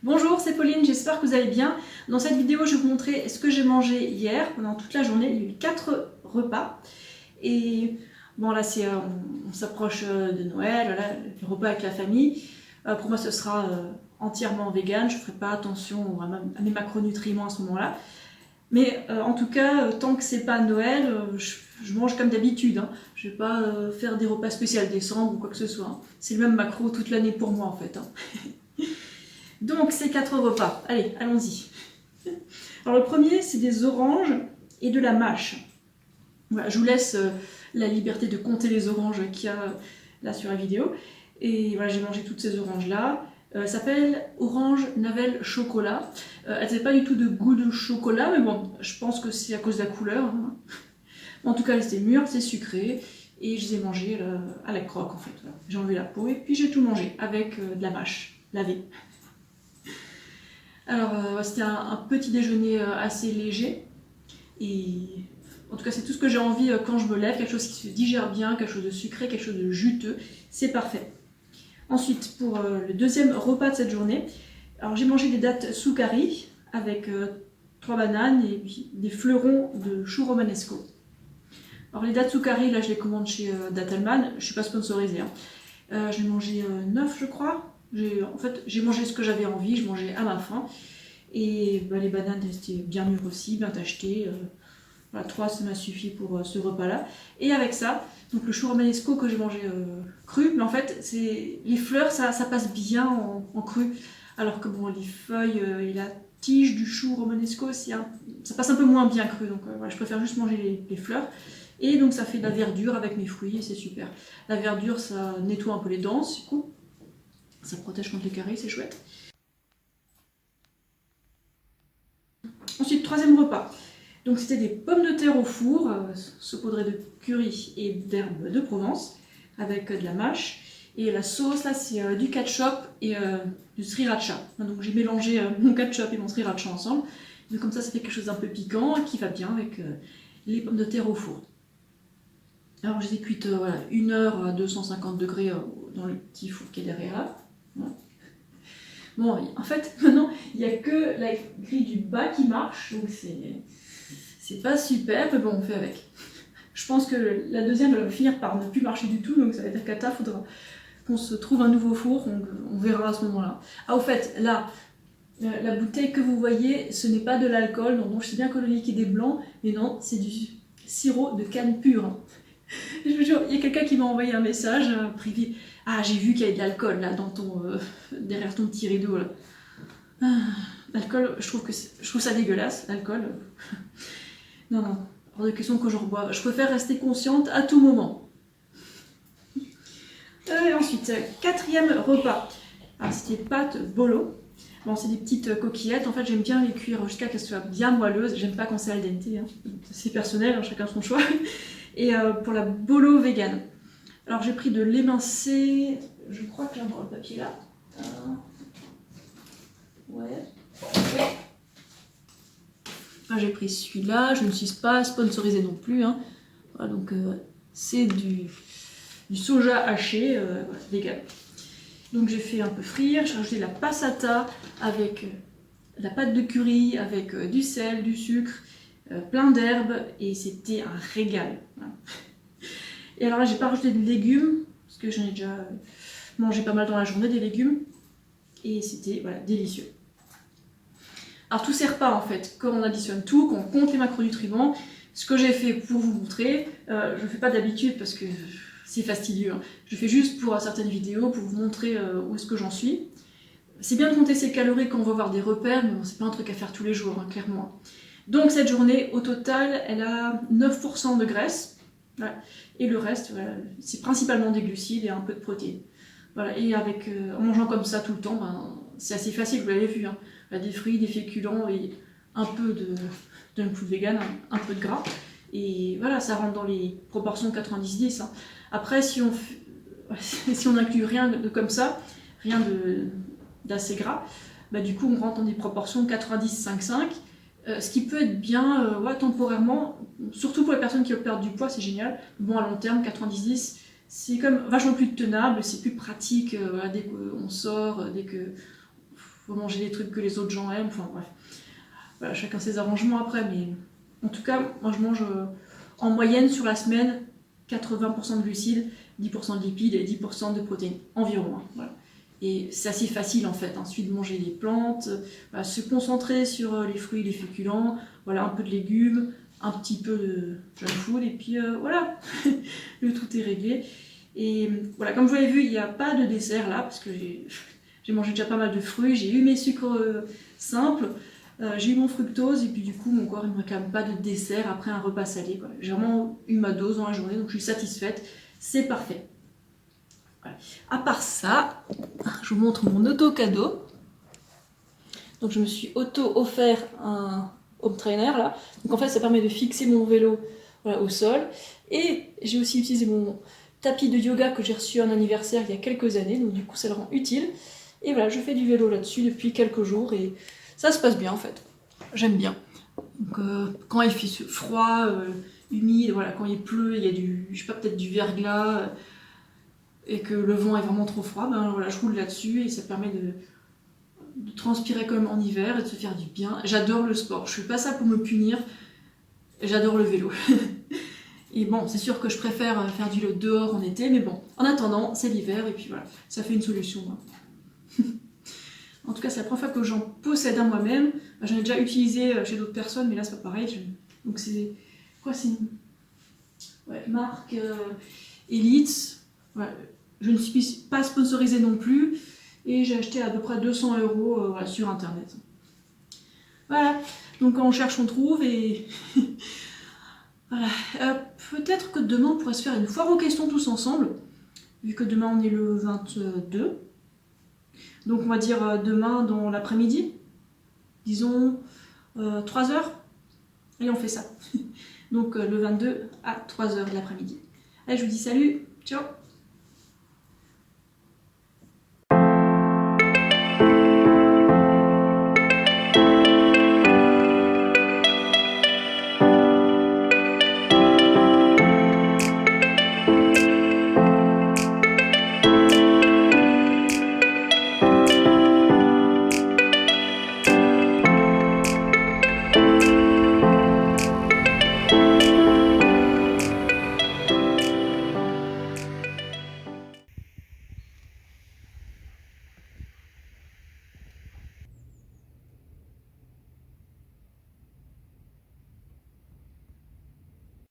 Bonjour, c'est Pauline, j'espère que vous allez bien. Dans cette vidéo, je vais vous montrer ce que j'ai mangé hier pendant toute la journée. Il y a eu 4 repas. Et bon, là, on s'approche de Noël, voilà, le repas avec la famille. Pour moi, ce sera entièrement vegan. Je ne ferai pas attention à mes macronutriments à ce moment-là. Mais en tout cas, tant que c'est pas Noël, je mange comme d'habitude. Hein. Je ne vais pas faire des repas spéciaux décembre ou quoi que ce soit. Hein. C'est le même macro toute l'année pour moi en fait. Hein. Donc, ces 4 repas. Allez, allons-y. Alors, le premier, c'est des oranges et de la mâche. Voilà, je vous laisse la liberté de compter les oranges qu'il y a là sur la vidéo. Et voilà, j'ai mangé toutes ces oranges-là. Ça s'appelle orange navel chocolat. Elles n'avaient pas du tout de goût de chocolat, mais bon, je pense que c'est à cause de la couleur. Hein. En tout cas, elles étaient mûres, c'est sucré. Et je les ai mangées à la croque, en fait. Voilà. J'ai enlevé la peau et puis j'ai tout mangé avec de la mâche lavée. Alors, c'était un petit déjeuner assez léger. Et en tout cas, c'est tout ce que j'ai envie quand je me lève. Quelque chose qui se digère bien, quelque chose de sucré, quelque chose de juteux. C'est parfait. Ensuite, pour le deuxième repas de cette journée, alors j'ai mangé des dattes soukari avec 3 bananes et puis des fleurons de chou romanesco. Alors les dattes soukari, là je les commande chez Dattelmann. Je ne suis pas sponsorisée. Hein. J'ai mangé 9 je crois. En fait, j'ai mangé ce que j'avais envie, je mangeais à ma faim. Et les bananes étaient bien mûres aussi, bien tachetées. Voilà, 3 ça m'a suffi pour ce repas-là. Et avec ça, donc le chou romanesco que j'ai mangé cru, mais en fait, les fleurs, ça passe bien en cru. Alors que bon, les feuilles et la tige du chou romanesco, ça passe un peu moins bien cru. Donc voilà, je préfère juste manger les fleurs. Et donc ça fait de la verdure avec mes fruits et c'est super. La verdure, ça nettoie un peu les dents, du coup. Ça protège contre les caries, c'est chouette. Ensuite, troisième repas. Donc c'était des pommes de terre au four, saupoudrées de curry et d'herbes de Provence, avec de la mâche. Et la sauce, là, c'est du ketchup et du sriracha. Donc j'ai mélangé mon ketchup et mon sriracha ensemble. Donc comme ça fait quelque chose d'un peu piquant qui va bien avec les pommes de terre au four. Alors je les ai cuites 1 heure à 250 degrés dans le petit four qui est derrière là. Voilà. Bon, en fait, maintenant, il n'y a que la grille du bas qui marche, donc c'est pas super, mais bon, on fait avec. Je pense que la deuxième elle va finir par ne plus marcher du tout, donc ça va être cata, faudra qu'on se trouve un nouveau four, on verra à ce moment-là. Ah, au fait, là, la bouteille que vous voyez, ce n'est pas de l'alcool, donc je sais bien que le liquide est blanc, mais non, c'est du sirop de canne pure. Je vous jure, il y a quelqu'un qui m'a envoyé un message privé. Ah, j'ai vu qu'il y avait de l'alcool là derrière ton petit rideau là. L'alcool, je trouve ça dégueulasse, l'alcool. Non, hors de question que je reboive. Je préfère rester consciente à tout moment. Et ensuite, quatrième repas. Alors, c'était pâtes bolo. Bon, c'est des petites coquillettes. En fait, j'aime bien les cuire jusqu'à ce qu'elles soient bien moelleuses. J'aime pas quand c'est al dente. Hein. C'est personnel, hein, chacun son choix. Et pour la bolo vegan. Alors, j'ai pris de l'émincé. Je crois que j'ai encore le papier là. Ouais. J'ai pris celui-là, je ne suis pas sponsorisée non plus. Hein. Voilà, donc c'est du soja haché, vegan. Donc j'ai fait un peu frire, j'ai rajouté de la passata avec la pâte de curry, avec du sel, du sucre, plein d'herbes et c'était un régal. Voilà. Et alors là j'ai pas rajouté de légumes, parce que j'en ai déjà mangé pas mal dans la journée des légumes. Et c'était délicieux. Alors tous ces repas en fait, quand on additionne tout, qu'on compte les macronutriments, ce que j'ai fait pour vous montrer, je ne fais pas d'habitude parce que c'est fastidieux, hein. Je fais juste pour certaines vidéos, pour vous montrer où est-ce que j'en suis. C'est bien de compter ses calories quand on va voir des repères, mais bon, c'est pas un truc à faire tous les jours, hein, clairement. Donc cette journée, au total, elle a 9% de graisse, voilà. Et le reste, c'est principalement des glucides et un peu de protéines. Voilà. Et en mangeant comme ça tout le temps, c'est assez facile, vous l'avez vu, hein. Des fruits, des féculents et un peu de junk food vegan, un peu de gras. Et voilà, ça rentre dans les proportions 90-10. Hein. Après, si on inclut rien de comme ça, rien d'assez gras, du coup on rentre dans des proportions 90-5-5. Ce qui peut être bien temporairement, surtout pour les personnes qui veulent perdre du poids, c'est génial. Bon, à long terme, 90-10, c'est comme vachement plus tenable, c'est plus pratique dès qu'on sort, dès que pour manger les trucs que les autres gens aiment, enfin bref. Voilà, chacun ses arrangements après, mais en tout cas, moi je mange en moyenne sur la semaine 80% de glucides, 10% de lipides et 10% de protéines, environ. Hein, voilà. Et c'est assez facile en fait, ensuite de manger les plantes, se concentrer sur les fruits, les féculents, voilà, un peu de légumes, un petit peu de junk food, et puis voilà, le tout est réglé. Et voilà, comme vous l'avez vu, il n'y a pas de dessert là, parce que j'ai mangé déjà pas mal de fruits, j'ai eu mes sucres simples, j'ai eu mon fructose, et puis du coup, mon corps il ne me réclame pas de dessert après un repas salé. J'ai vraiment eu ma dose dans la journée, donc je suis satisfaite, c'est parfait. Voilà. À part ça, je vous montre mon auto-cadeau. Donc je me suis auto-offert un home trainer là. Donc en fait, ça permet de fixer mon vélo voilà, au sol. Et j'ai aussi utilisé mon tapis de yoga que j'ai reçu en anniversaire il y a quelques années. Donc du coup, ça le rend utile. Et voilà, je fais du vélo là-dessus depuis quelques jours et ça se passe bien en fait. J'aime bien. Donc quand il fait froid, humide, voilà, quand il pleut, il y a du, je sais pas, peut-être du verglas. Et que le vent est vraiment trop froid, ben voilà, je roule là-dessus et ça permet de transpirer comme en hiver et de se faire du bien. J'adore le sport, je fais pas ça pour me punir, j'adore le vélo. Et bon, c'est sûr que je préfère faire du vélo dehors en été, mais bon, en attendant, c'est l'hiver et puis voilà, ça fait une solution. Hein. En tout cas, c'est la première fois que j'en possède un moi-même. J'en ai déjà utilisé chez d'autres personnes, mais là c'est pas pareil. Donc c'est quoi, c'est une marque Elite. Ouais. Je ne suis pas sponsorisée non plus et j'ai acheté à peu près 200 € voilà, sur internet. Voilà, donc quand on cherche on trouve et voilà. Peut-être que demain on pourrait se faire une foire aux questions tous ensemble, vu que demain on est le 22. Donc on va dire demain dans l'après-midi, disons 3h, et on fait ça. Donc le 22 à 3h de l'après-midi. Allez, je vous dis salut, ciao.